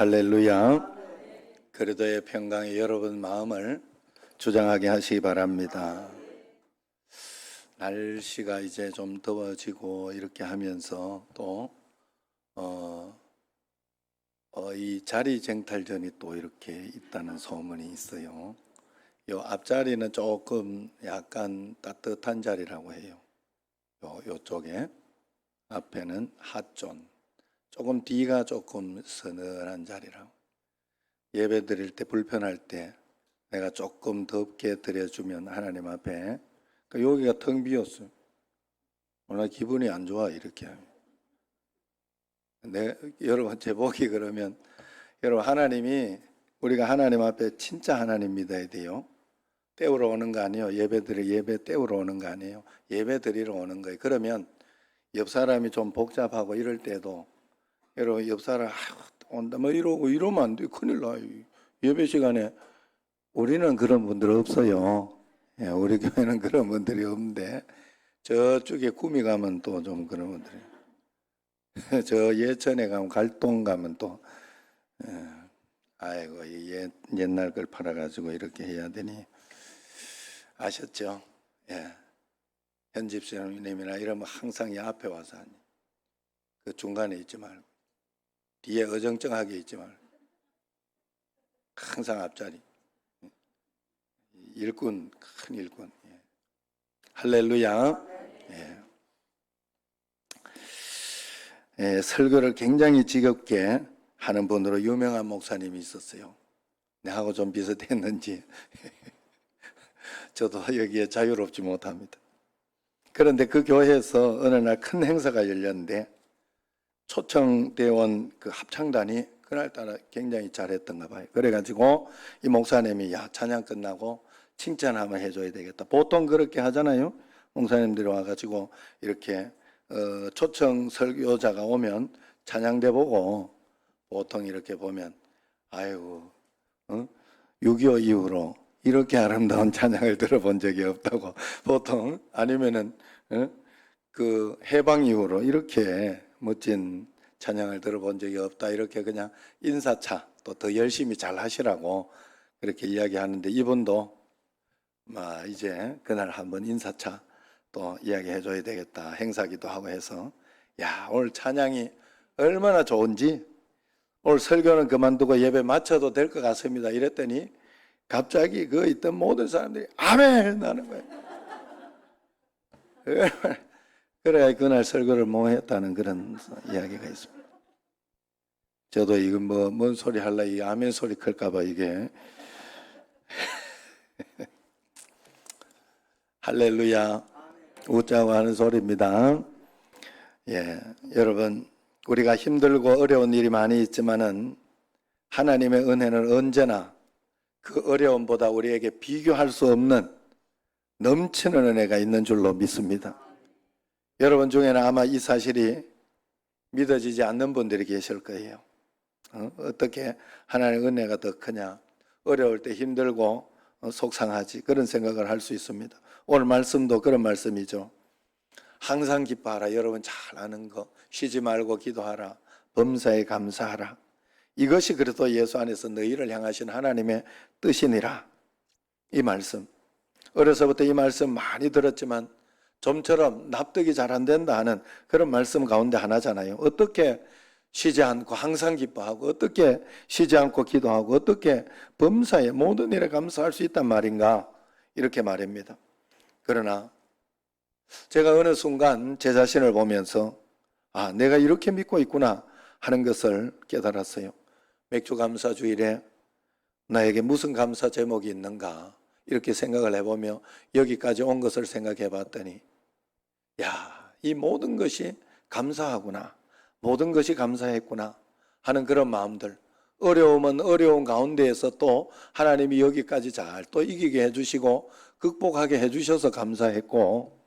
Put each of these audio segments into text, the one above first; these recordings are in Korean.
할렐루야. 그리도의 평강이 여러분 마음을 주장하게 하시기 바랍니다. 날씨가 이제 좀 더워지고 이렇게 하면서 또 이 자리 쟁탈전이 또 이렇게 있다는 소문이 있어요. 요 앞자리는 조금 약간 따뜻한 자리라고 해요. 요쪽에 앞에는 핫존, 조금 뒤가 조금 서늘한 자리라고. 예배 드릴 때 불편할 때 내가 조금 덥게 드려주면 하나님 앞에, 여기가 텅 비었어요. 오늘 기분이 안 좋아 이렇게. 여러분 제복이 그러면, 여러분 하나님이, 우리가 하나님 앞에 진짜 하나님 믿어야 돼요. 때우러 오는 거 아니에요. 예배 때우러 오는 거 아니에요. 예배 드리러 오는 거예요. 그러면 옆 사람이 좀 복잡하고 이럴 때도, 여러분 옆 사람 온다 뭐 이러면 안 돼. 큰일 나요. 예배 시간에. 우리는 그런 분들 없어요. 예, 우리 교회는 그런 분들이 없는데, 저쪽에 구미 가면 또 좀 그런 분들이, 저 예천에 가면, 갈동 가면 또 아이고 옛날 걸 팔아가지고 이렇게 해야 되니. 아셨죠? 예. 현집사님이나 이러면 항상 이 앞에 와서 하니, 그 중간에 있지 말고, 뒤에 어정쩡하게 있지 말고, 항상 앞자리. 일꾼, 큰 일꾼. 예. 할렐루야. 예. 예, 설교를 굉장히 지겹게 하는 분으로 유명한 목사님이 있었어요. 내하고 좀 비슷했는지 저도 여기에 자유롭지 못합니다. 그런데 그 교회에서 어느 날 큰 행사가 열렸는데, 초청되어 온 그 합창단이 그날따라 굉장히 잘했던가 봐요. 그래가지고 이 목사님이, 야, 찬양 끝나고 칭찬 한번 해줘야 되겠다. 보통 그렇게 하잖아요. 목사님들이 와가지고 이렇게 초청 설교자가 오면 찬양대 보고, 보통 이렇게 보면, 아이고 6.25 이후로 이렇게 아름다운 찬양을 들어본 적이 없다고, 보통, 아니면은 그 해방 이후로 이렇게 멋진 찬양을 들어본 적이 없다, 이렇게 그냥 인사차, 또 더 열심히 잘 하시라고 그렇게 이야기하는데, 이분도 이제 그날 한번 인사차 또 이야기해 줘야 되겠다, 행사기도 하고 해서, 야, 오늘 찬양이 얼마나 좋은지, 오늘 설교는 그만두고 예배 마쳐도 될 것 같습니다 이랬더니, 갑자기 그 있던 모든 사람들이 아멘 하는 거예요. 그래야 그날 설교를 못 했다는 그런 이야기가 있습니다. 저도 이거 뭔 소리 할라, 이 아멘 소리 클까봐 이게. 할렐루야. 웃자고 하는 소리입니다. 예, 여러분, 우리가 힘들고 어려운 일이 많이 있지만은 하나님의 은혜는 언제나 그 어려움보다 우리에게 비교할 수 없는 넘치는 은혜가 있는 줄로 믿습니다. 여러분 중에는 아마 이 사실이 믿어지지 않는 분들이 계실 거예요. 어떻게 하나님의 은혜가 더 크냐, 어려울 때 힘들고 속상하지, 그런 생각을 할 수 있습니다. 오늘 말씀도 그런 말씀이죠. 항상 기뻐하라. 여러분 잘 아는 거, 쉬지 말고 기도하라, 범사에 감사하라. 이것이 그래도 예수 안에서 너희를 향하신 하나님의 뜻이니라. 이 말씀, 어려서부터 이 말씀 많이 들었지만 좀처럼 납득이 잘 안 된다 하는 그런 말씀 가운데 하나잖아요. 어떻게 쉬지 않고 항상 기뻐하고, 어떻게 쉬지 않고 기도하고, 어떻게 범사에 모든 일에 감사할 수 있단 말인가, 이렇게 말입니다. 그러나 제가 어느 순간 제 자신을 보면서, 내가 이렇게 믿고 있구나 하는 것을 깨달았어요. 맥주 감사 주일에 나에게 무슨 감사 제목이 있는가, 이렇게 생각을 해보며 여기까지 온 것을 생각해 봤더니, 야, 이 모든 것이 감사하구나, 모든 것이 감사했구나 하는 그런 마음들, 어려움은 어려운 가운데에서 또 하나님이 여기까지 잘 또 이기게 해주시고 극복하게 해주셔서 감사했고,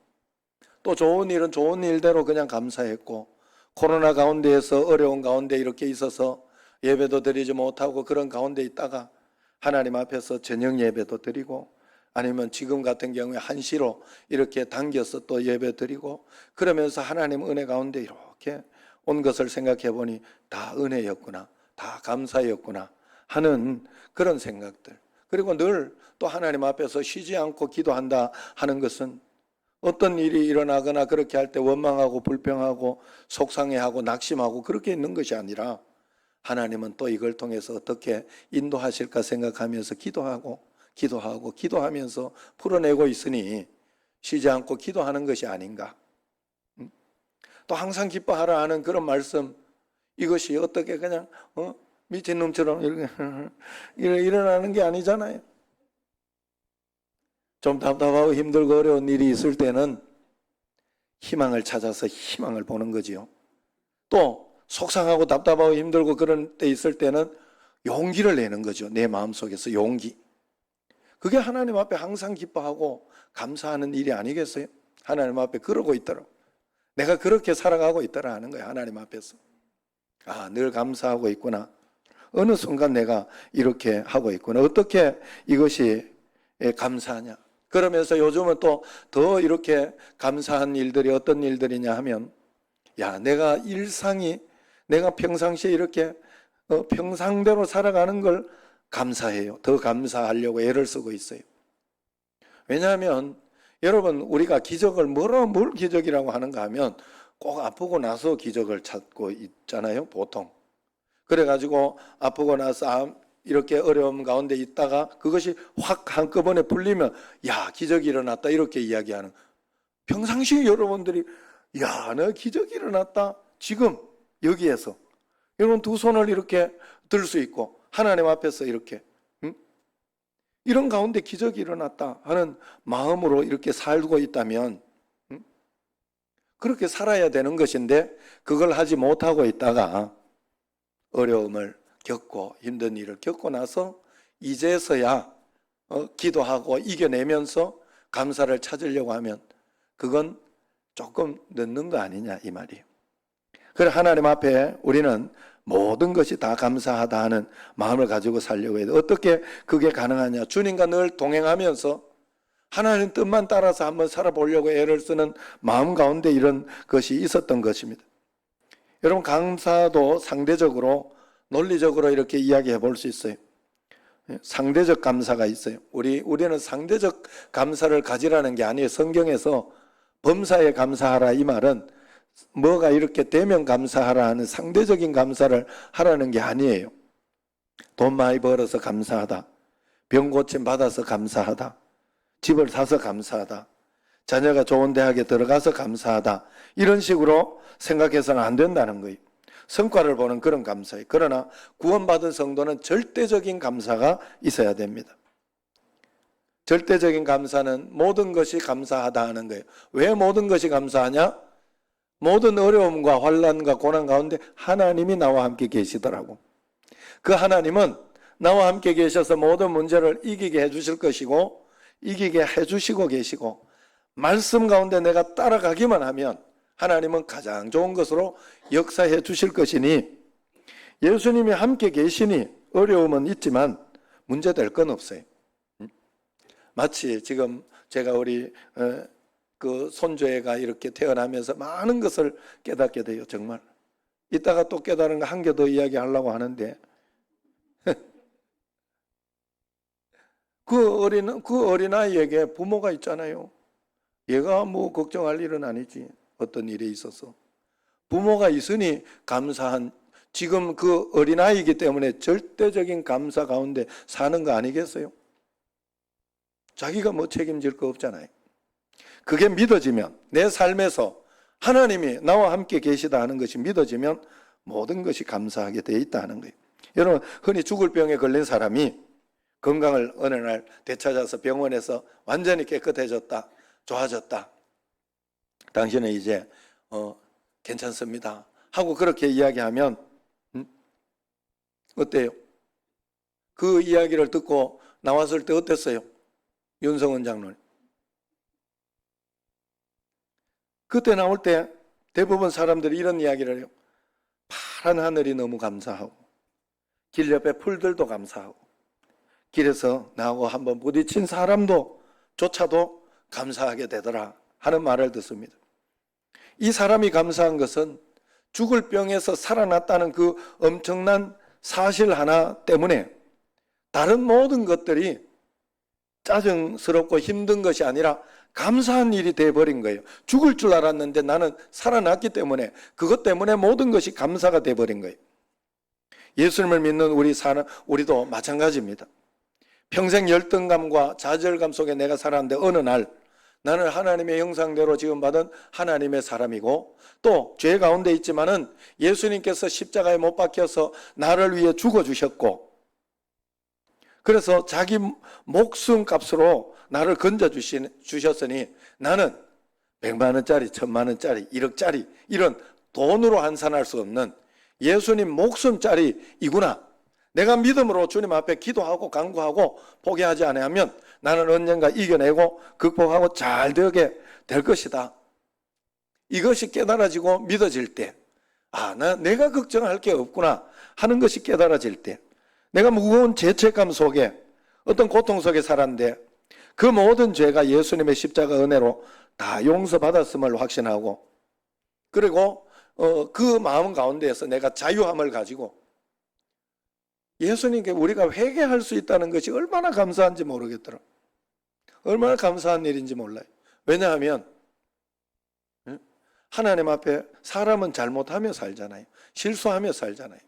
또 좋은 일은 좋은 일대로 그냥 감사했고, 코로나 가운데에서 어려운 가운데 이렇게 있어서 예배도 드리지 못하고 그런 가운데 있다가 하나님 앞에서 저녁 예배도 드리고, 아니면 지금 같은 경우에 1시로 이렇게 당겨서 또 예배 드리고, 그러면서 하나님 은혜 가운데 이렇게 온 것을 생각해 보니 다 은혜였구나, 다 감사였구나 하는 그런 생각들. 그리고 늘 또 하나님 앞에서 쉬지 않고 기도한다 하는 것은 어떤 일이 일어나거나 그렇게 할 때 원망하고 불평하고 속상해하고 낙심하고 그렇게 있는 것이 아니라 하나님은 또 이걸 통해서 어떻게 인도하실까 생각하면서 기도하면서 풀어내고 있으니 쉬지 않고 기도하는 것이 아닌가. 또 항상 기뻐하라 하는 그런 말씀, 이것이 어떻게 그냥 미친놈처럼 이렇게 일어나는 게 아니잖아요. 좀 답답하고 힘들고 어려운 일이 있을 때는 희망을 찾아서 희망을 보는 거지요. 또 속상하고 답답하고 힘들고 그런 때 있을 때는 용기를 내는 거죠. 내 마음속에서 용기. 그게 하나님 앞에 항상 기뻐하고 감사하는 일이 아니겠어요? 하나님 앞에 그러고 있더라. 내가 그렇게 살아가고 있더라 하는 거예요. 하나님 앞에서. 아, 늘 감사하고 있구나. 어느 순간 내가 이렇게 하고 있구나. 어떻게 이것이 감사하냐. 그러면서 요즘은 또 더 이렇게 감사한 일들이 어떤 일들이냐 하면, 야, 내가 평상시에 이렇게 평상대로 살아가는 걸 감사해요. 더 감사하려고 애를 쓰고 있어요. 왜냐하면 여러분, 우리가 기적을 뭘 기적이라고 하는가 하면 꼭 아프고 나서 기적을 찾고 있잖아요, 보통. 그래가지고 아프고 나서 이렇게 어려움 가운데 있다가 그것이 확 한꺼번에 풀리면 야, 기적이 일어났다 이렇게 이야기하는. 평상시에 여러분들이 야, 내 기적이 일어났다 지금 여기에서 여러분 두 손을 이렇게 들 수 있고 하나님 앞에서 이렇게 이런 가운데 기적이 일어났다 하는 마음으로 이렇게 살고 있다면 그렇게 살아야 되는 것인데, 그걸 하지 못하고 있다가 어려움을 겪고 힘든 일을 겪고 나서 이제서야 기도하고 이겨내면서 감사를 찾으려고 하면 그건 조금 늦는 거 아니냐 이 말이에요. 그래, 하나님 앞에 우리는 모든 것이 다 감사하다 하는 마음을 가지고 살려고 해요. 어떻게 그게 가능하냐. 주님과 늘 동행하면서 하나님 뜻만 따라서 한번 살아보려고 애를 쓰는 마음 가운데 이런 것이 있었던 것입니다. 여러분, 감사도 상대적으로 논리적으로 이렇게 이야기해 볼 수 있어요. 상대적 감사가 있어요. 우리는 상대적 감사를 가지라는 게 아니에요. 성경에서 범사에 감사하라 이 말은 뭐가 이렇게 되면 감사하라 하는 상대적인 감사를 하라는 게 아니에요. 돈 많이 벌어서 감사하다. 병 고침 받아서 감사하다. 집을 사서 감사하다. 자녀가 좋은 대학에 들어가서 감사하다. 이런 식으로 생각해서는 안 된다는 거예요. 성과를 보는 그런 감사예요. 그러나 구원받은 성도는 절대적인 감사가 있어야 됩니다. 절대적인 감사는 모든 것이 감사하다 하는 거예요. 왜 모든 것이 감사하냐? 모든 어려움과 환난과 고난 가운데 하나님이 나와 함께 계시더라고. 그 하나님은 나와 함께 계셔서 모든 문제를 이기게 해주실 것이고 이기게 해주시고 계시고, 말씀 가운데 내가 따라가기만 하면 하나님은 가장 좋은 것으로 역사해 주실 것이니, 예수님이 함께 계시니 어려움은 있지만 문제될 건 없어요. 마치 지금 제가 우리 그 손주애가 이렇게 태어나면서 많은 것을 깨닫게 돼요. 정말 이따가 또 깨달은 거 한 개 더 이야기하려고 하는데 그 어린아이에게 부모가 있잖아요. 얘가 뭐 걱정할 일은 아니지. 어떤 일에 있어서 부모가 있으니 감사한, 지금 그 어린아이이기 때문에 절대적인 감사 가운데 사는 거 아니겠어요? 자기가 뭐 책임질 거 없잖아요. 그게 믿어지면, 내 삶에서 하나님이 나와 함께 계시다 하는 것이 믿어지면 모든 것이 감사하게 되어 있다 하는 거예요. 여러분, 흔히 죽을 병에 걸린 사람이 건강을 어느 날 되찾아서 병원에서 완전히 깨끗해졌다, 좋아졌다. 당신은 이제 괜찮습니다 하고 그렇게 이야기하면 어때요? 그 이야기를 듣고 나왔을 때 어땠어요? 윤성원 장로님. 그때 나올 때 대부분 사람들이 이런 이야기를 해요. 파란 하늘이 너무 감사하고 길 옆에 풀들도 감사하고 길에서 나하고 한번 부딪힌 사람도 조차도 감사하게 되더라 하는 말을 듣습니다. 이 사람이 감사한 것은 죽을 병에서 살아났다는 그 엄청난 사실 하나 때문에 다른 모든 것들이 짜증스럽고 힘든 것이 아니라 감사한 일이 돼버린 거예요. 죽을 줄 알았는데 나는 살아났기 때문에 그것 때문에 모든 것이 감사가 돼버린 거예요. 예수님을 믿는 우리도 마찬가지입니다. 평생 열등감과 좌절감 속에 내가 살았는데 어느 날 나는 하나님의 형상대로 지금 받은 하나님의 사람이고 또 죄 가운데 있지만은 예수님께서 십자가에 못 박혀서 나를 위해 죽어주셨고 그래서 자기 목숨 값으로 나를 건져주셨으니 나는 100만 원짜리, 1000만 원짜리, 1억짜리 이런 돈으로 환산할 수 없는 예수님 목숨짜리이구나. 내가 믿음으로 주님 앞에 기도하고 간구하고 포기하지 않으면 나는 언젠가 이겨내고 극복하고 잘 되게 될 것이다. 이것이 깨달아지고 믿어질 때, 내가 걱정할 게 없구나 하는 것이 깨달아질 때, 내가 무거운 죄책감 속에 어떤 고통 속에 살았는데 그 모든 죄가 예수님의 십자가 은혜로 다 용서받았음을 확신하고 그리고 그 마음 가운데에서 내가 자유함을 가지고 예수님께 우리가 회개할 수 있다는 것이 얼마나 감사한지 모르겠더라. 얼마나 감사한 일인지 몰라요. 왜냐하면 하나님 앞에 사람은 잘못하며 살잖아요. 실수하며 살잖아요.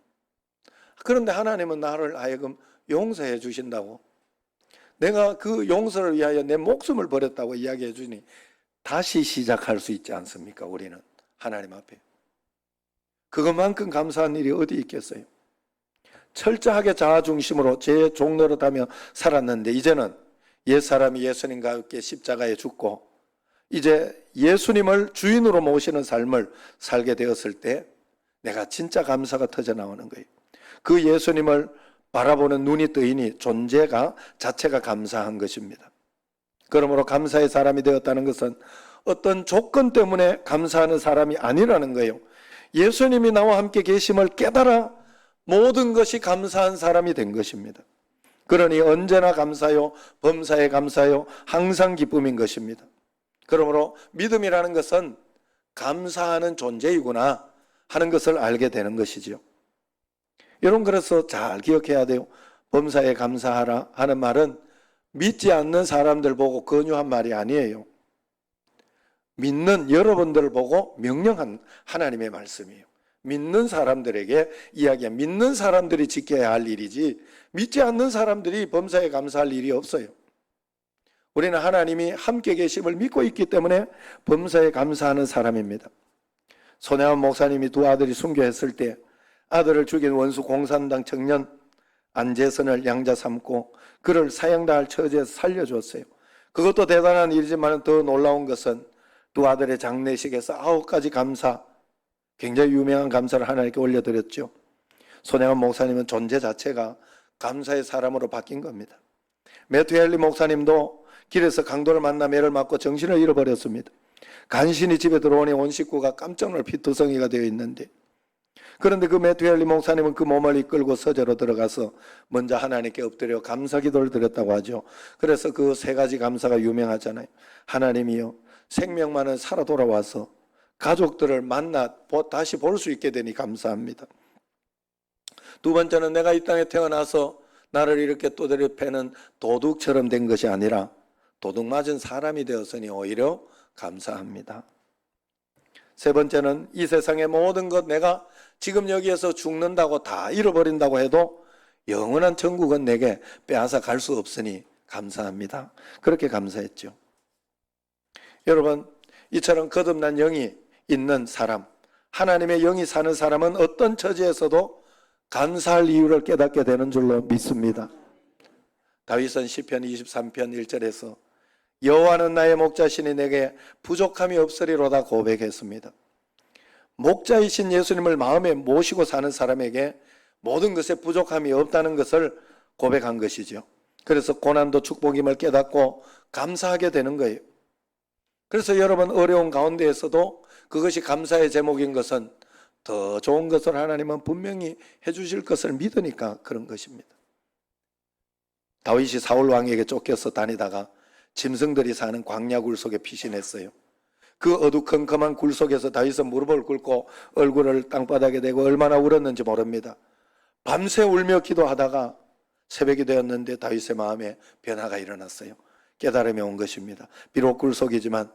그런데 하나님은 나를 하여금 용서해 주신다고, 내가 그 용서를 위하여 내 목숨을 버렸다고 이야기해 주니 다시 시작할 수 있지 않습니까? 우리는 하나님 앞에 그것만큼 감사한 일이 어디 있겠어요? 철저하게 자아중심으로 제 종노릇하며 살았는데 이제는 옛사람이 예수님과 함께 십자가에 죽고 이제 예수님을 주인으로 모시는 삶을 살게 되었을 때 내가 진짜 감사가 터져나오는 거예요. 그 예수님을 바라보는 눈이 뜨이니 존재가 자체가 감사한 것입니다. 그러므로 감사의 사람이 되었다는 것은 어떤 조건 때문에 감사하는 사람이 아니라는 거예요. 예수님이 나와 함께 계심을 깨달아 모든 것이 감사한 사람이 된 것입니다. 그러니 언제나 감사요, 범사에 감사요, 항상 기쁨인 것입니다. 그러므로 믿음이라는 것은 감사하는 존재이구나 하는 것을 알게 되는 것이지요. 여러분, 그래서 잘 기억해야 돼요. 범사에 감사하라 하는 말은 믿지 않는 사람들 보고 권유한 말이 아니에요. 믿는 여러분들을 보고 명령한 하나님의 말씀이에요. 믿는 사람들에게 이야기한, 믿는 사람들이 지켜야 할 일이지 믿지 않는 사람들이 범사에 감사할 일이 없어요. 우리는 하나님이 함께 계심을 믿고 있기 때문에 범사에 감사하는 사람입니다. 손혜원 목사님이 두 아들이 순교했을 때 아들을 죽인 원수 공산당 청년 안재선을 양자 삼고 그를 사형당할 처지에서 살려줬어요. 그것도 대단한 일이지만 더 놀라운 것은 두 아들의 장례식에서 9가지 감사, 굉장히 유명한 감사를 하나님께 올려드렸죠. 손혜원 목사님은 존재 자체가 감사의 사람으로 바뀐 겁니다. 매튜 헨리 목사님도 길에서 강도를 만나 매를 맞고 정신을 잃어버렸습니다. 간신히 집에 들어오니 온 식구가 깜짝 놀라 피투성이가 되어 있는데, 그런데 그 매튜 헨리 목사님은 그 몸을 이끌고 서재로 들어가서 먼저 하나님께 엎드려 감사 기도를 드렸다고 하죠. 그래서 그 3가지 감사가 유명하잖아요. 하나님이여, 생명만은 살아 돌아와서 가족들을 만나 다시 볼 수 있게 되니 감사합니다. 두 번째는 내가 이 땅에 태어나서 나를 이렇게 두드려 패는 도둑처럼 된 것이 아니라 도둑 맞은 사람이 되었으니 오히려 감사합니다. 세 번째는 이 세상의 모든 것, 내가 지금 여기에서 죽는다고 다 잃어버린다고 해도 영원한 천국은 내게 빼앗아 갈 수 없으니 감사합니다. 그렇게 감사했죠. 여러분, 이처럼 거듭난 영이 있는 사람, 하나님의 영이 사는 사람은 어떤 처지에서도 감사할 이유를 깨닫게 되는 줄로 믿습니다. 다윗은 시편 23편 1절에서 여호와는 나의 목자시니 내게 부족함이 없으리로다 고백했습니다. 목자이신 예수님을 마음에 모시고 사는 사람에게 모든 것에 부족함이 없다는 것을 고백한 것이죠. 그래서 고난도 축복임을 깨닫고 감사하게 되는 거예요. 그래서 여러분, 어려운 가운데에서도 그것이 감사의 제목인 것은 더 좋은 것을 하나님은 분명히 해주실 것을 믿으니까 그런 것입니다. 다윗이 사울 왕에게 쫓겨서 다니다가 짐승들이 사는 광야 굴 속에 피신했어요. 그 어두컴컴한 굴 속에서 다윗은 무릎을 꿇고 얼굴을 땅바닥에 대고 얼마나 울었는지 모릅니다. 밤새 울며 기도하다가 새벽이 되었는데 다윗의 마음에 변화가 일어났어요. 깨달음이 온 것입니다. 비록 굴속이지만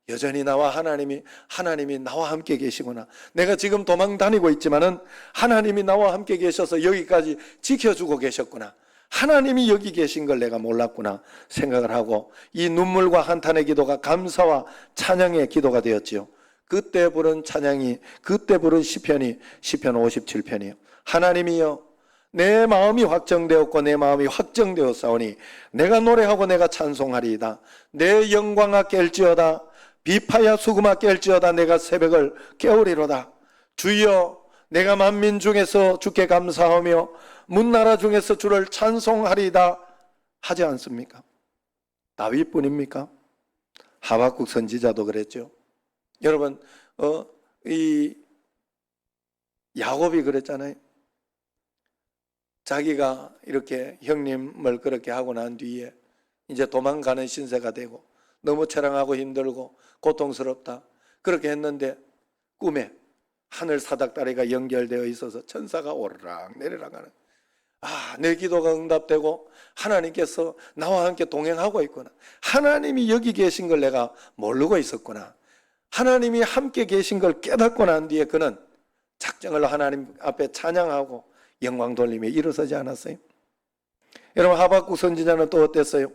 여전히 하나님이 나와 함께 계시구나. 내가 지금 도망 다니고 있지만은 하나님이 나와 함께 계셔서 여기까지 지켜주고 계셨구나. 하나님이 여기 계신 걸 내가 몰랐구나 생각을 하고 이 눈물과 한탄의 기도가 감사와 찬양의 기도가 되었지요. 그때 부른 찬양이, 그때 부른 시편이 시편 57편이에요. 하나님이여, 내 마음이 확정되었고 내 마음이 확정되었사오니 내가 노래하고 내가 찬송하리이다. 내 영광아 깰지어다. 비파야 수금아 깰지어다. 내가 새벽을 깨우리로다. 주여, 내가 만민 중에서 주께 감사하며 문나라 중에서 주를 찬송하리이다 하지 않습니까? 다윗뿐입니까? 하박국 선지자도 그랬죠. 여러분, 이 야곱이 그랬잖아요. 자기가 이렇게 형님을 그렇게 하고 난 뒤에 이제 도망가는 신세가 되고 너무 처량하고 힘들고 고통스럽다 그렇게 했는데 꿈에 하늘 사닥다리가 연결되어 있어서 천사가 오르락 내리락 하는, 내 기도가 응답되고 하나님께서 나와 함께 동행하고 있구나. 하나님이 여기 계신 걸 내가 모르고 있었구나. 하나님이 함께 계신 걸 깨닫고 난 뒤에 그는 작정을 하나님 앞에 찬양하고 영광 돌림에 일어서지 않았어요? 여러분, 하박국 선지자는 또 어땠어요?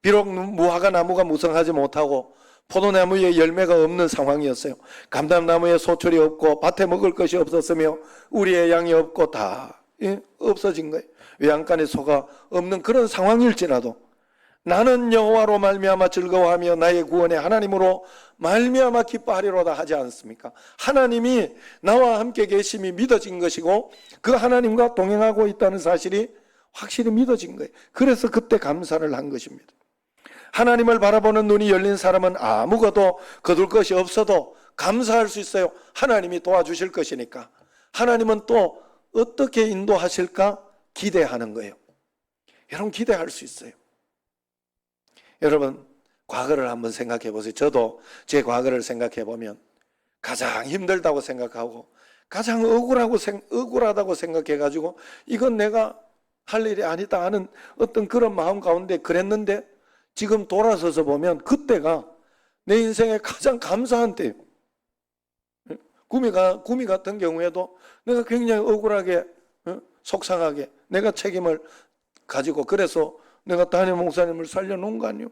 비록 무화과 나무가 무성하지 못하고 포도나무에 열매가 없는 상황이었어요. 감람나무에 소출이 없고 밭에 먹을 것이 없었으며 우리의 양이 없고 다 없어진 거예요. 외양간에 소가 없는 그런 상황일지라도 나는 여호와로 말미암아 즐거워하며 나의 구원의 하나님으로 말미암아 기뻐하리로다 하지 않습니까? 하나님이 나와 함께 계심이 믿어진 것이고 그 하나님과 동행하고 있다는 사실이 확실히 믿어진 거예요. 그래서 그때 감사를 한 것입니다. 하나님을 바라보는 눈이 열린 사람은 아무것도 거둘 것이 없어도 감사할 수 있어요. 하나님이 도와주실 것이니까. 하나님은 또 어떻게 인도하실까 기대하는 거예요. 여러분, 기대할 수 있어요. 여러분, 과거를 한번 생각해 보세요. 저도 제 과거를 생각해 보면 가장 힘들다고 생각하고 가장 억울하다고 생각해 가지고 이건 내가 할 일이 아니다 하는 어떤 그런 마음 가운데 그랬는데 지금 돌아서서 보면 그때가 내 인생에 가장 감사한 때예요. 구미 같은 경우에도 내가 굉장히 억울하게 속상하게 내가 책임을 가지고 그래서 내가 담임 목사님을 살려놓은 거 아니에요?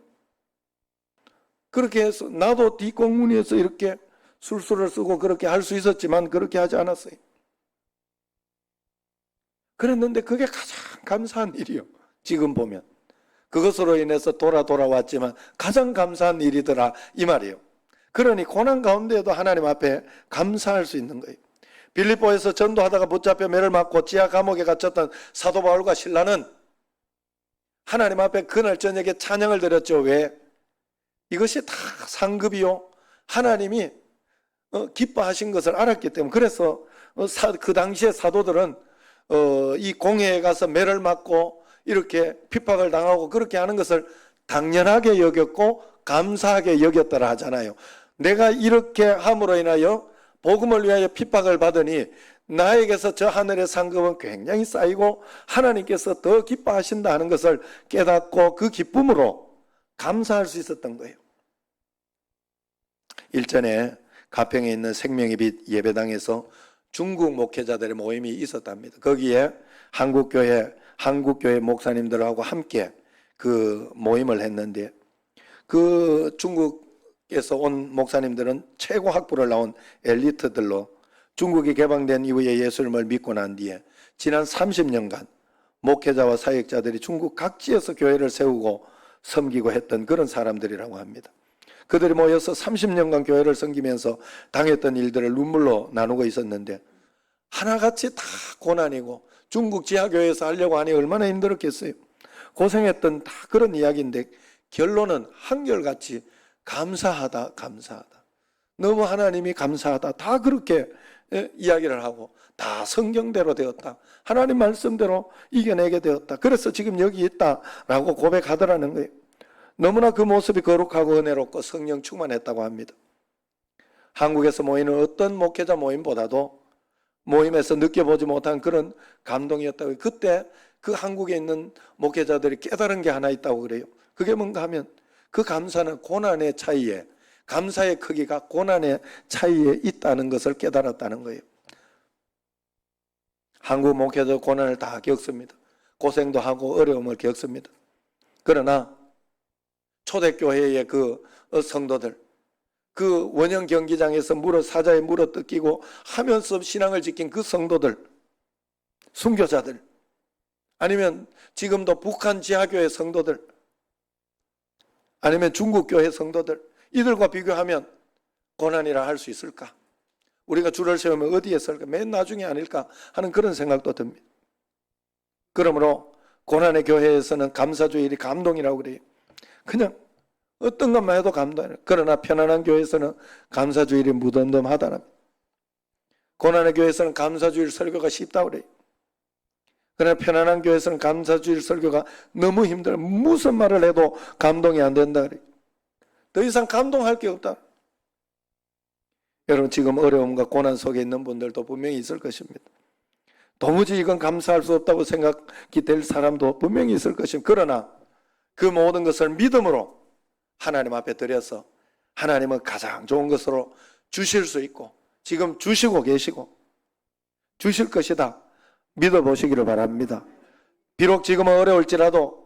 그렇게 해서 나도 뒷공무니에서 이렇게 술수를 쓰고 그렇게 할 수 있었지만 그렇게 하지 않았어요. 그랬는데 그게 가장 감사한 일이요. 지금 보면 그것으로 인해서 돌아왔지만 가장 감사한 일이더라 이 말이에요. 그러니 고난 가운데에도 하나님 앞에 감사할 수 있는 거예요. 빌립보에서 전도하다가 붙잡혀 매를 맞고 지하 감옥에 갇혔던 사도 바울과 신라는 하나님 앞에 그날 저녁에 찬양을 드렸죠. 왜? 이것이 다 상급이요 하나님이 기뻐하신 것을 알았기 때문에. 그래서 그 당시에 사도들은 이 공회에 가서 매를 맞고 이렇게 핍박을 당하고 그렇게 하는 것을 당연하게 여겼고 감사하게 여겼더라 하잖아요. 내가 이렇게 함으로 인하여 복음을 위하여 핍박을 받으니 나에게서 저 하늘의 상급은 굉장히 쌓이고 하나님께서 더 기뻐하신다 하는 것을 깨닫고 그 기쁨으로 감사할 수 있었던 거예요. 일전에 가평에 있는 생명의 빛 예배당에서 중국 목회자들의 모임이 있었답니다. 거기에 한국교회 목사님들하고 함께 그 모임을 했는데 그 중국에서 온 목사님들은 최고 학부를 나온 엘리트들로 중국이 개방된 이후에 예수님을 믿고 난 뒤에 지난 30년간 목회자와 사역자들이 중국 각지에서 교회를 세우고 섬기고 했던 그런 사람들이라고 합니다. 그들이 모여서 30년간 교회를 섬기면서 당했던 일들을 눈물로 나누고 있었는데 하나같이 다 고난이고 중국 지하교회에서 하려고 하니 얼마나 힘들었겠어요. 고생했던 다 그런 이야기인데 결론은 한결같이 감사하다. 너무 하나님이 감사하다. 다 그렇게 이야기를 하고 다 성경대로 되었다. 하나님 말씀대로 이겨내게 되었다. 그래서 지금 여기 있다라고 고백하더라는 거예요. 너무나 그 모습이 거룩하고 은혜롭고 성령 충만했다고 합니다. 한국에서 모이는 어떤 목회자 모임보다도 모임에서 느껴보지 못한 그런 감동이었다고. 그때 그 한국에 있는 목회자들이 깨달은 게 하나 있다고 그래요. 그게 뭔가 하면 그 감사는 고난의 차이에, 감사의 크기가 고난의 차이에 있다는 것을 깨달았다는 거예요. 한국 목회자 고난을 다 겪습니다. 고생도 하고 어려움을 겪습니다. 그러나 초대교회의 그 성도들, 그 원형 경기장에서 사자에 물어 뜯기고 하면서 신앙을 지킨 그 성도들, 순교자들, 아니면 지금도 북한 지하교회 성도들, 아니면 중국교회 성도들, 이들과 비교하면 고난이라 할 수 있을까? 우리가 줄을 세우면 어디에 설까? 맨 나중에 아닐까 하는 그런 생각도 듭니다. 그러므로 고난의 교회에서는 감사주일이 감동이라고 그래요. 그냥 어떤 것만 해도 감동이에요. 그러나 편안한 교회에서는 감사주일이 무덤덤하다는, 고난의 교회에서는 감사주일 설교가 쉽다고 그래요. 그러나 편안한 교회에서는 감사주일 설교가 너무 힘들어요. 무슨 말을 해도 감동이 안 된다 그래요. 더 이상 감동할 게 없다. 여러분, 지금 어려움과 고난 속에 있는 분들도 분명히 있을 것입니다. 도무지 이건 감사할 수 없다고 생각이 될 사람도 분명히 있을 것입니다. 그러나 그 모든 것을 믿음으로 하나님 앞에 드려서 하나님은 가장 좋은 것으로 주실 수 있고 지금 주시고 계시고 주실 것이다 믿어보시기를 바랍니다. 비록 지금은 어려울지라도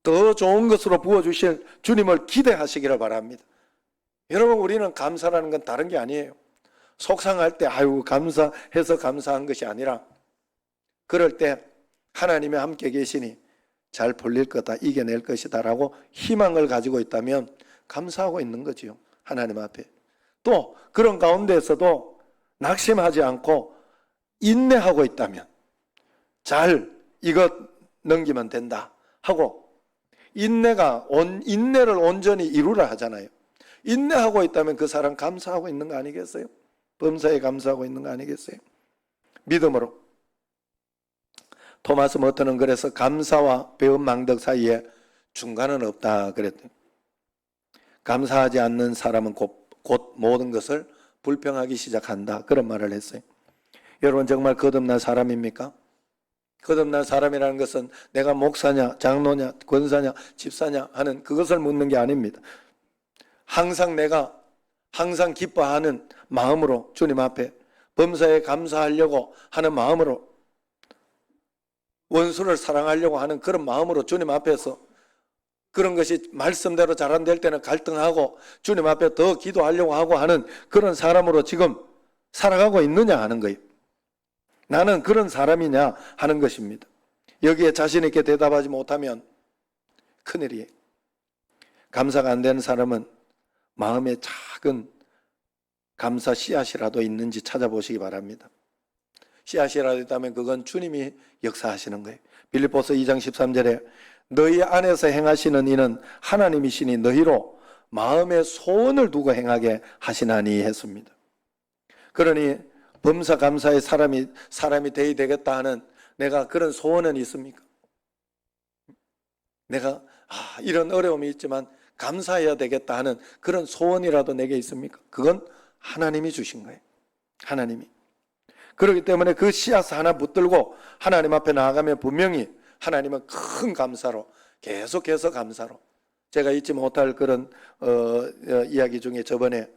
더 좋은 것으로 부어주실 주님을 기대하시기를 바랍니다. 여러분, 우리는 감사라는 건 다른 게 아니에요. 속상할 때 아유 감사해서 감사한 것이 아니라 그럴 때 하나님이 함께 계시니 잘 풀릴 거다, 이겨낼 것이다 라고 희망을 가지고 있다면 감사하고 있는 거지요. 하나님 앞에. 또 그런 가운데에서도 낙심하지 않고 인내하고 있다면 잘 이것 넘기면 된다 하고, 인내를 온전히 이루라 하잖아요. 인내하고 있다면 그 사람 감사하고 있는 거 아니겠어요? 범사에 감사하고 있는 거 아니겠어요? 믿음으로. 토마스 머튼은 그래서 감사와 배은망덕 사이에 중간은 없다 그랬대요. 감사하지 않는 사람은 곧 모든 것을 불평하기 시작한다, 그런 말을 했어요. 여러분, 정말 거듭난 사람입니까? 거듭난 사람이라는 것은 내가 목사냐, 장로냐, 권사냐, 집사냐 하는 그것을 묻는 게 아닙니다. 내가 항상 기뻐하는 마음으로 주님 앞에 범사에 감사하려고 하는 마음으로, 원수를 사랑하려고 하는 그런 마음으로 주님 앞에서, 그런 것이 말씀대로 잘 안 될 때는 갈등하고 주님 앞에 더 기도하려고 하고 하는 그런 사람으로 지금 살아가고 있느냐 하는 거예요. 나는 그런 사람이냐 하는 것입니다. 여기에 자신 있게 대답하지 못하면 큰일이에요. 감사가 안 되는 사람은 마음에 작은 감사 씨앗이라도 있는지 찾아보시기 바랍니다. 씨앗이라도 있다면 그건 주님이 역사하시는 거예요. 빌립보서 2장 13절에 너희 안에서 행하시는 이는 하나님이시니 너희로 마음의 소원을 두고 행하게 하시나니 했습니다. 그러니 범사 감사의 사람이 되어야 되겠다 하는 내가 그런 소원은 있습니까? 내가 이런 어려움이 있지만 감사해야 되겠다 하는 그런 소원이라도 내게 있습니까? 그건 하나님이 주신 거예요. 하나님이. 그렇기 때문에 그 씨앗 하나 붙들고 하나님 앞에 나아가면 분명히 하나님은 큰 감사로, 계속해서 감사로. 제가 잊지 못할 그런 이야기 중에 저번에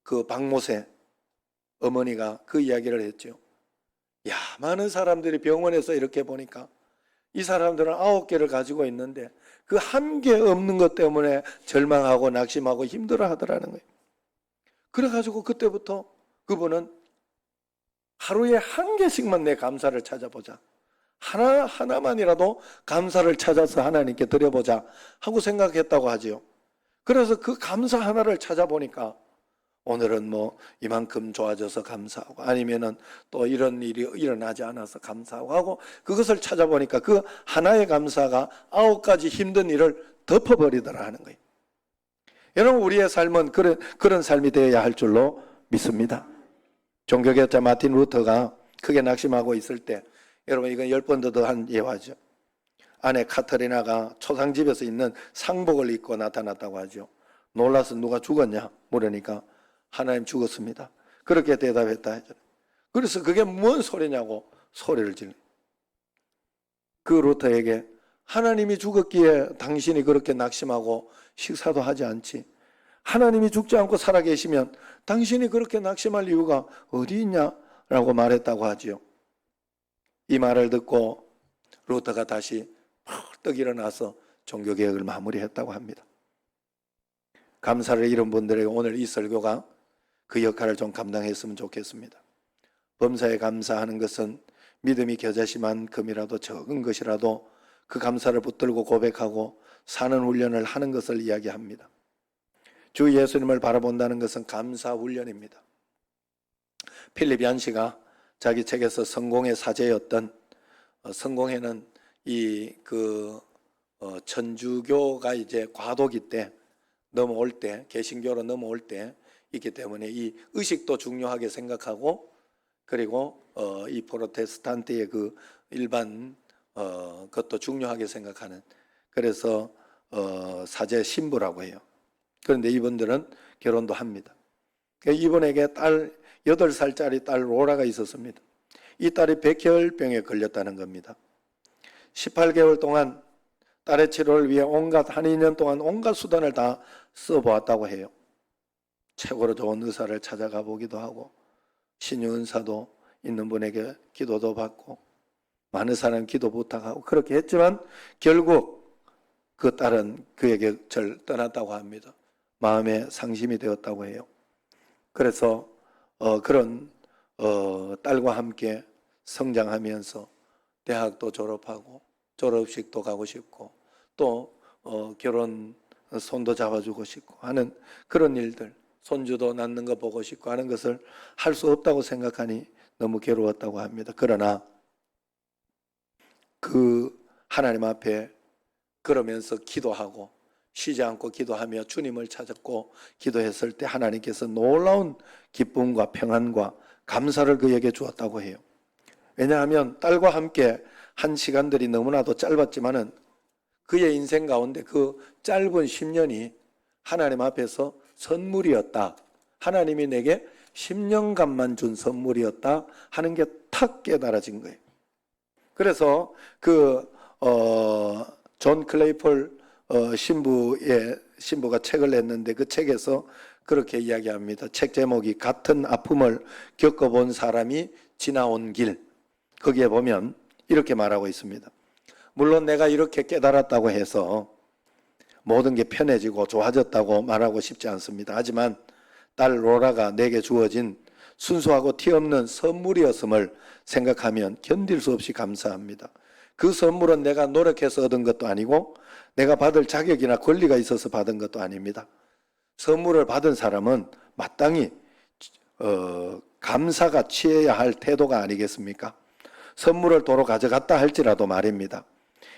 그 박모세 어머니가 그 이야기를 했죠. 야, 많은 사람들이 병원에서 이렇게 보니까 이 사람들은 9개를 가지고 있는데 그 한 개 없는 것 때문에 절망하고 낙심하고 힘들어 하더라는 거예요. 그래가지고 그때부터 그분은 하루에 1개씩만 내 감사를 찾아보자, 하나만이라도 감사를 찾아서 하나님께 드려보자 하고 생각했다고 하지요. 그래서 그 감사 하나를 찾아보니까 오늘은 이만큼 좋아져서 감사하고, 아니면은 또 이런 일이 일어나지 않아서 감사하고 하고, 그것을 찾아보니까 그 하나의 감사가 9가지 힘든 일을 덮어버리더라 하는 거예요. 여러분, 우리의 삶은 그런 삶이 되어야 할 줄로 믿습니다. 종교개혁자 마틴 루터가 크게 낙심하고 있을 때, 여러분 이건 10번도 더 한 예화죠. 아내 카터리나가 초상집에서 있는 상복을 입고 나타났다고 하죠. 놀라서 누가 죽었냐 물으니까 하나님 죽었습니다, 그렇게 대답했다 하죠. 그래서 그게 뭔 소리냐고 소리를 질러. 그 루터에게 하나님이 죽었기에 당신이 그렇게 낙심하고 식사도 하지 않지. 하나님이 죽지 않고 살아계시면 당신이 그렇게 낙심할 이유가 어디 있냐라고 말했다고 하지요. 이 말을 듣고 루터가 다시 펄떡 일어나서 종교개혁을 마무리했다고 합니다. 감사를 잃은 분들에게 오늘 이 설교가 그 역할을 좀 감당했으면 좋겠습니다. 범사에 감사하는 것은 믿음이 겨자씨만큼이라도 적은 것이라도 그 감사를 붙들고 고백하고 사는 훈련을 하는 것을 이야기합니다. 주 예수님을 바라본다는 것은 감사 훈련입니다. 필립 얀시가 자기 책에서 성공의 사제였던, 성공회는 천주교가 이제 과도기 때 넘어올 때, 개신교로 넘어올 때 있기 때문에 이 의식도 중요하게 생각하고, 그리고 이 프로테스탄트의 그 일반 그것도 중요하게 생각하는, 그래서 사제 신부라고 해요. 그런데 이분들은 결혼도 합니다. 이분에게 8살짜리 딸 로라가 있었습니다. 이 딸이 백혈병에 걸렸다는 겁니다. 18개월 동안 딸의 치료를 위해 한 2년 동안 온갖 수단을 다 써보았다고 해요. 최고로 좋은 의사를 찾아가 보기도 하고, 신유은사도 있는 분에게 기도도 받고, 많은 사람 기도 부탁하고 그렇게 했지만 결국 그 딸은 그에게 떠났다고 합니다. 마음에 상심이 되었다고 해요. 그래서 그런 딸과 함께 성장하면서 대학도 졸업하고 졸업식도 가고 싶고 또 결혼 손도 잡아주고 싶고 하는 그런 일들, 손주도 낳는 거 보고 싶고 하는 것을 할 수 없다고 생각하니 너무 괴로웠다고 합니다. 그러나 그 하나님 앞에 그러면서 기도하고 쉬지 않고 기도하며 주님을 찾았고 기도했을 때 하나님께서 놀라운 기쁨과 평안과 감사를 그에게 주었다고 해요. 왜냐하면 딸과 함께 한 시간들이 너무나도 짧았지만은 그의 인생 가운데 그 짧은 10년이 하나님 앞에서 선물이었다. 하나님이 내게 10년간만 준 선물이었다 하는 게 탁 깨달아진 거예요. 그래서 존 클레이폴 신부가 책을 냈는데 그 책에서 그렇게 이야기합니다. 책 제목이 같은 아픔을 겪어본 사람이 지나온 길. 거기에 보면 이렇게 말하고 있습니다. 물론 내가 이렇게 깨달았다고 해서 모든 게 편해지고 좋아졌다고 말하고 싶지 않습니다. 하지만 딸 로라가 내게 주어진 순수하고 티 없는 선물이었음을 생각하면 견딜 수 없이 감사합니다. 그 선물은 내가 노력해서 얻은 것도 아니고 내가 받을 자격이나 권리가 있어서 받은 것도 아닙니다. 선물을 받은 사람은 마땅히 감사가 취해야 할 태도가 아니겠습니까? 선물을 도로 가져갔다 할지라도 말입니다.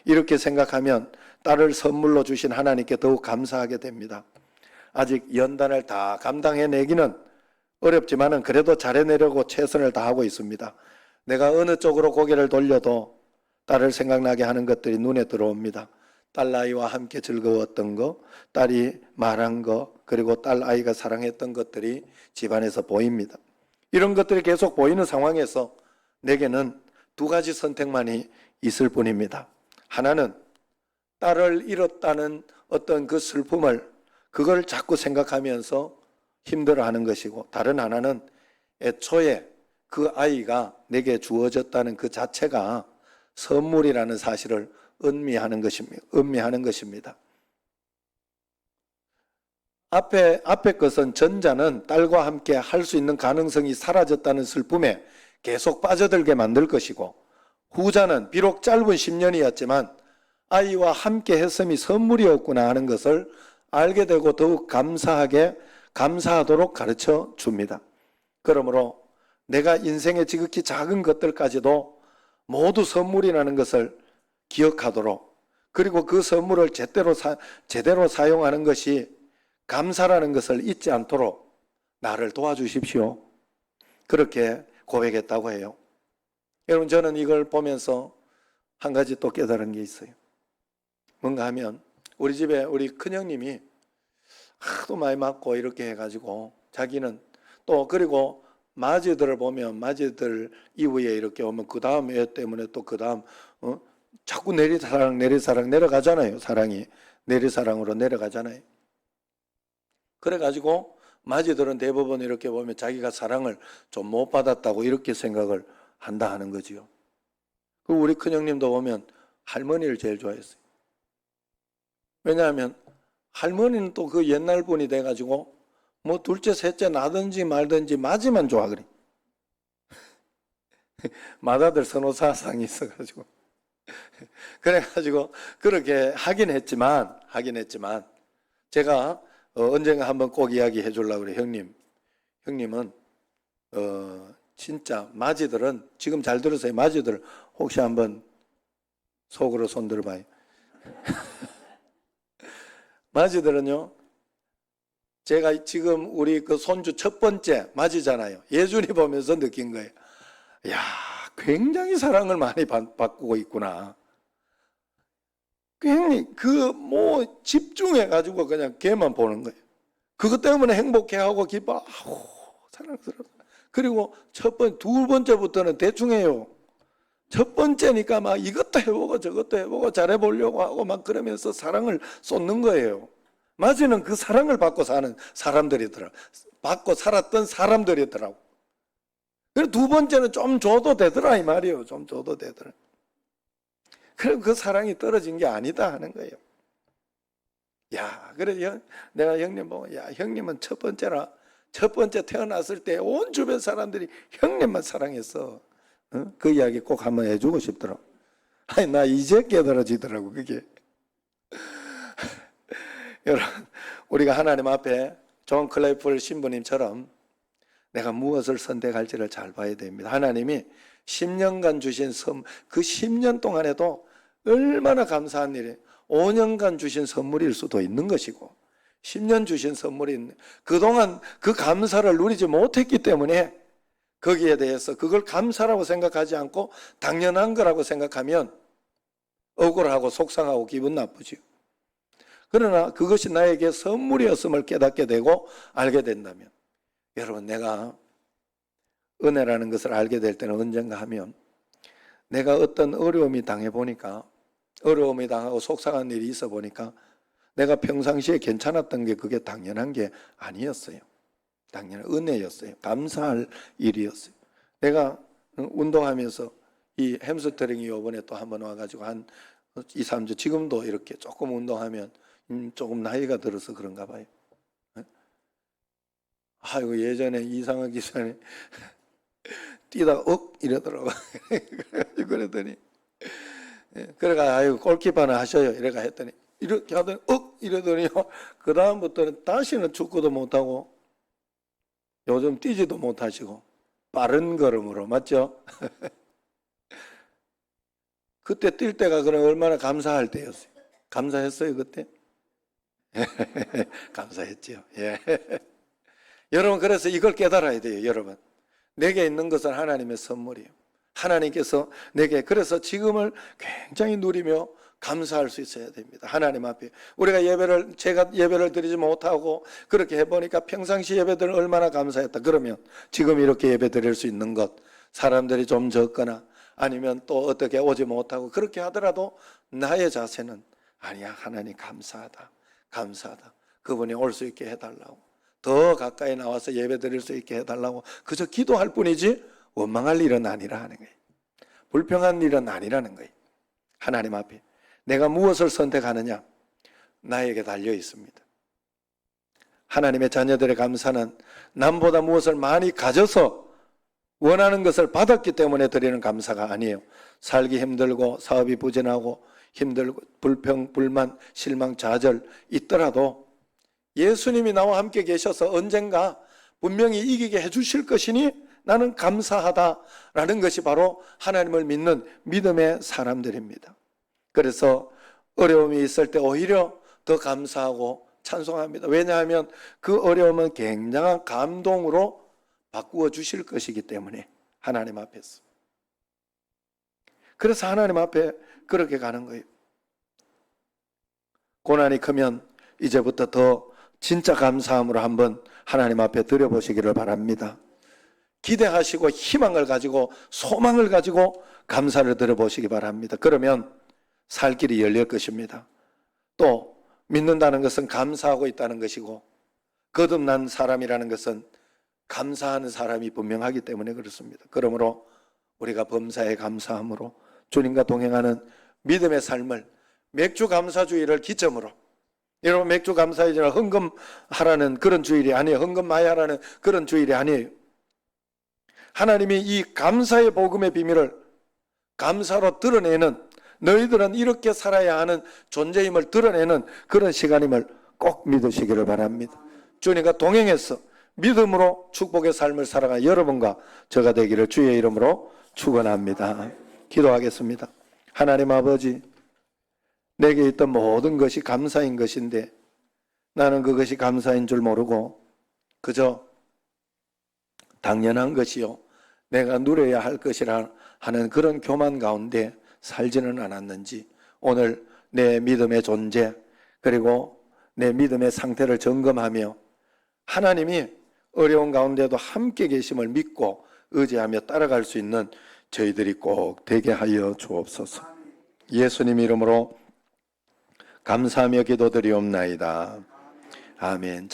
이렇게 생각하면 딸을 선물로 주신 하나님께 더욱 감사하게 됩니다. 아직 연단을 다 감당해내기는 어렵지만은 그래도 잘해내려고 최선을 다하고 있습니다. 내가 어느 쪽으로 고개를 돌려도 딸을 생각나게 하는 것들이 눈에 들어옵니다. 딸 아이와 함께 즐거웠던 거, 딸이 말한 거, 그리고 딸 아이가 사랑했던 것들이 집안에서 보입니다. 이런 것들이 계속 보이는 상황에서 내게는 두 가지 선택만이 있을 뿐입니다. 하나는 딸을 잃었다는 어떤 그 슬픔을 그걸 자꾸 생각하면서 힘들어하는 것이고, 다른 하나는 애초에 그 아이가 내게 주어졌다는 그 자체가 선물이라는 사실을 음미하는 것입니다. 앞에 것은 전자는 딸과 함께 할 수 있는 가능성이 사라졌다는 슬픔에 계속 빠져들게 만들 것이고, 후자는 비록 짧은 10년이었지만 아이와 함께 했음이 선물이었구나 하는 것을 알게 되고 더욱 감사하도록 가르쳐 줍니다. 그러므로 내가 인생의 지극히 작은 것들까지도 모두 선물이라는 것을 기억하도록, 그리고 그 선물을 제대로 사용하는 것이 감사라는 것을 잊지 않도록 나를 도와주십시오. 그렇게 고백했다고 해요. 여러분, 저는 이걸 보면서 한 가지 또 깨달은 게 있어요. 뭔가 하면 우리 집에 우리 큰형님이 하도 많이 맞고 이렇게 해가지고 자기는 또 그리고 맞이들을 보면 맞이들 이후에 이렇게 오면 그 다음 애 때문에 또 그 다음 자꾸 내리사랑 내려가잖아요. 사랑이 내리사랑으로 내려가잖아요. 그래가지고 맞이들은 대부분 이렇게 보면 자기가 사랑을 좀 못 받았다고 이렇게 생각을 한다 하는 거지요. 그 우리 큰형님도 보면 할머니를 제일 좋아했어요. 왜냐하면 할머니는 또 그 옛날 분이 돼가지고 뭐 둘째 셋째 나든지 말든지 맞이만 좋아 그래. 맏아들 선호사상이 있어가지고 그래가지고 그렇게 하긴 했지만 제가 언젠가 한번 꼭 이야기해 주려고 그래. 형님은 진짜 맞이들은 지금 잘 들으세요. 맞이들 혹시 한번 속으로 손 들어봐요. 맞이들은요, 제가 지금 우리 그 손주 첫 번째 맞이잖아요. 예준이 보면서 느낀 거예요. 야, 굉장히 사랑을 많이 받고 있구나. 굉장히 뭐 집중해가지고 그냥 걔만 보는 거예요. 그것 때문에 행복해하고 기뻐하고 사랑스러워. 그리고 두 번째부터는 대충 해요. 첫 번째니까 막 이것도 해보고 저것도 해보고 잘해보려고 하고 막 그러면서 사랑을 쏟는 거예요. 맞이는 그 사랑을 받고 사는 사람들이더라. 받고 살았던 사람들이더라고. 그리고 두 번째는 좀 줘도 되더라 이 말이에요. 좀 줘도 되더라. 그럼 그 사랑이 떨어진 게 아니다 하는 거예요. 야, 그래 내가 형님 보고 야, 형님은 첫 번째라. 첫 번째 태어났을 때 온 주변 사람들이 형님만 사랑했어. 그 이야기 꼭 한번 해주고 싶더라고. 아니, 나 이제 깨달아지더라고, 그게. 여러분, 우리가 하나님 앞에 존 클레이풀 신부님처럼 내가 무엇을 선택할지를 잘 봐야 됩니다. 하나님이 10년간 주신 그 10년 동안에도 얼마나 감사한 일이에요. 5년간 주신 선물일 수도 있는 것이고 10년 주신 선물이 그동안 그 감사를 누리지 못했기 때문에 거기에 대해서 그걸 감사라고 생각하지 않고 당연한 거라고 생각하면 억울하고 속상하고 기분 나쁘죠. 그러나 그것이 나에게 선물이었음을 깨닫게 되고 알게 된다면 여러분, 내가 은혜라는 것을 알게 될 때는 언젠가 하면 내가 어떤 어려움이 당해보니까 어려움이 당하고 속상한 일이 있어 보니까 내가 평상시에 괜찮았던 게 그게 당연한 게 아니었어요. 당연한 은혜였어요. 감사할 일이었어요. 내가 운동하면서 이 햄스트링이 이번에 또 한번 와가지고 한 2, 3주 지금도 이렇게 조금 운동하면 조금 나이가 들어서 그런가 봐요. 아이고 예전에 이상한 기사에 뛰다가 이러더라고. 그러더니 그래가 아이고 골키퍼는 하셔요 이래가 했더니 이렇게 하더니 이러더니요 그 다음부터는 다시는 축구도 못하고 요즘 뛰지도 못하시고 빠른 걸음으로 맞죠? 그때 뛸 때가 그럼 얼마나 감사할 때였어요. 감사했어요 그때? 감사했죠. 예. 여러분 그래서 이걸 깨달아야 돼요. 여러분 내게 있는 것은 하나님의 선물이에요. 하나님께서 내게 그래서 지금을 굉장히 누리며 감사할 수 있어야 됩니다. 하나님 앞에 우리가 제가 예배를 드리지 못하고 그렇게 해보니까 평상시 예배들을 얼마나 감사했다. 그러면 지금 이렇게 예배 드릴 수 있는 것 사람들이 좀 적거나 아니면 또 어떻게 오지 못하고 그렇게 하더라도 나의 자세는 아니야 하나님 감사하다. 그분이 올 수 있게 해달라고 더 가까이 나와서 예배 드릴 수 있게 해달라고 그저 기도할 뿐이지 원망할 일은 아니라 하는 거예요. 불평한 일은 아니라는 거예요. 하나님 앞에 내가 무엇을 선택하느냐 나에게 달려 있습니다. 하나님의 자녀들의 감사는 남보다 무엇을 많이 가져서 원하는 것을 받았기 때문에 드리는 감사가 아니에요. 살기 힘들고 사업이 부진하고 힘들고 불평, 불만, 실망, 좌절 있더라도 예수님이 나와 함께 계셔서 언젠가 분명히 이기게 해주실 것이니 나는 감사하다라는 것이 바로 하나님을 믿는 믿음의 사람들입니다. 그래서 어려움이 있을 때 오히려 더 감사하고 찬송합니다. 왜냐하면 그 어려움은 굉장한 감동으로 바꾸어 주실 것이기 때문에 하나님 앞에서. 그래서 하나님 앞에 그렇게 가는 거예요. 고난이 크면 이제부터 더 진짜 감사함으로 한번 하나님 앞에 드려보시기를 바랍니다. 기대하시고 희망을 가지고 소망을 가지고 감사를 드려보시기 바랍니다. 그러면 살 길이 열릴 것입니다. 또 믿는다는 것은 감사하고 있다는 것이고 거듭난 사람이라는 것은 감사하는 사람이 분명하기 때문에 그렇습니다. 그러므로 우리가 범사에 감사함으로 주님과 동행하는 믿음의 삶을 맥주 감사주의를 기점으로, 여러분 맥주 감사주의는 헌금하라는 그런 주일이 아니에요. 헌금 많이 하라는 그런 주일이 아니에요. 하나님이 이 감사의 복음의 비밀을 감사로 드러내는, 너희들은 이렇게 살아야 하는 존재임을 드러내는 그런 시간임을 꼭 믿으시기를 바랍니다. 주님과 동행해서 믿음으로 축복의 삶을 살아가는 여러분과 저가 되기를 주의 이름으로 축원합니다. 기도하겠습니다. 하나님 아버지, 내게 있던 모든 것이 감사인 것인데 나는 그것이 감사인 줄 모르고 그저 당연한 것이요 내가 누려야 할 것이라 하는 그런 교만 가운데 살지는 않았는지 오늘 내 믿음의 존재 그리고 내 믿음의 상태를 점검하며 하나님이 어려운 가운데도 함께 계심을 믿고 의지하며 따라갈 수 있는 저희들이 꼭 되게 하여 주옵소서. 예수님 이름으로 감사하며 기도드리옵나이다. 아멘.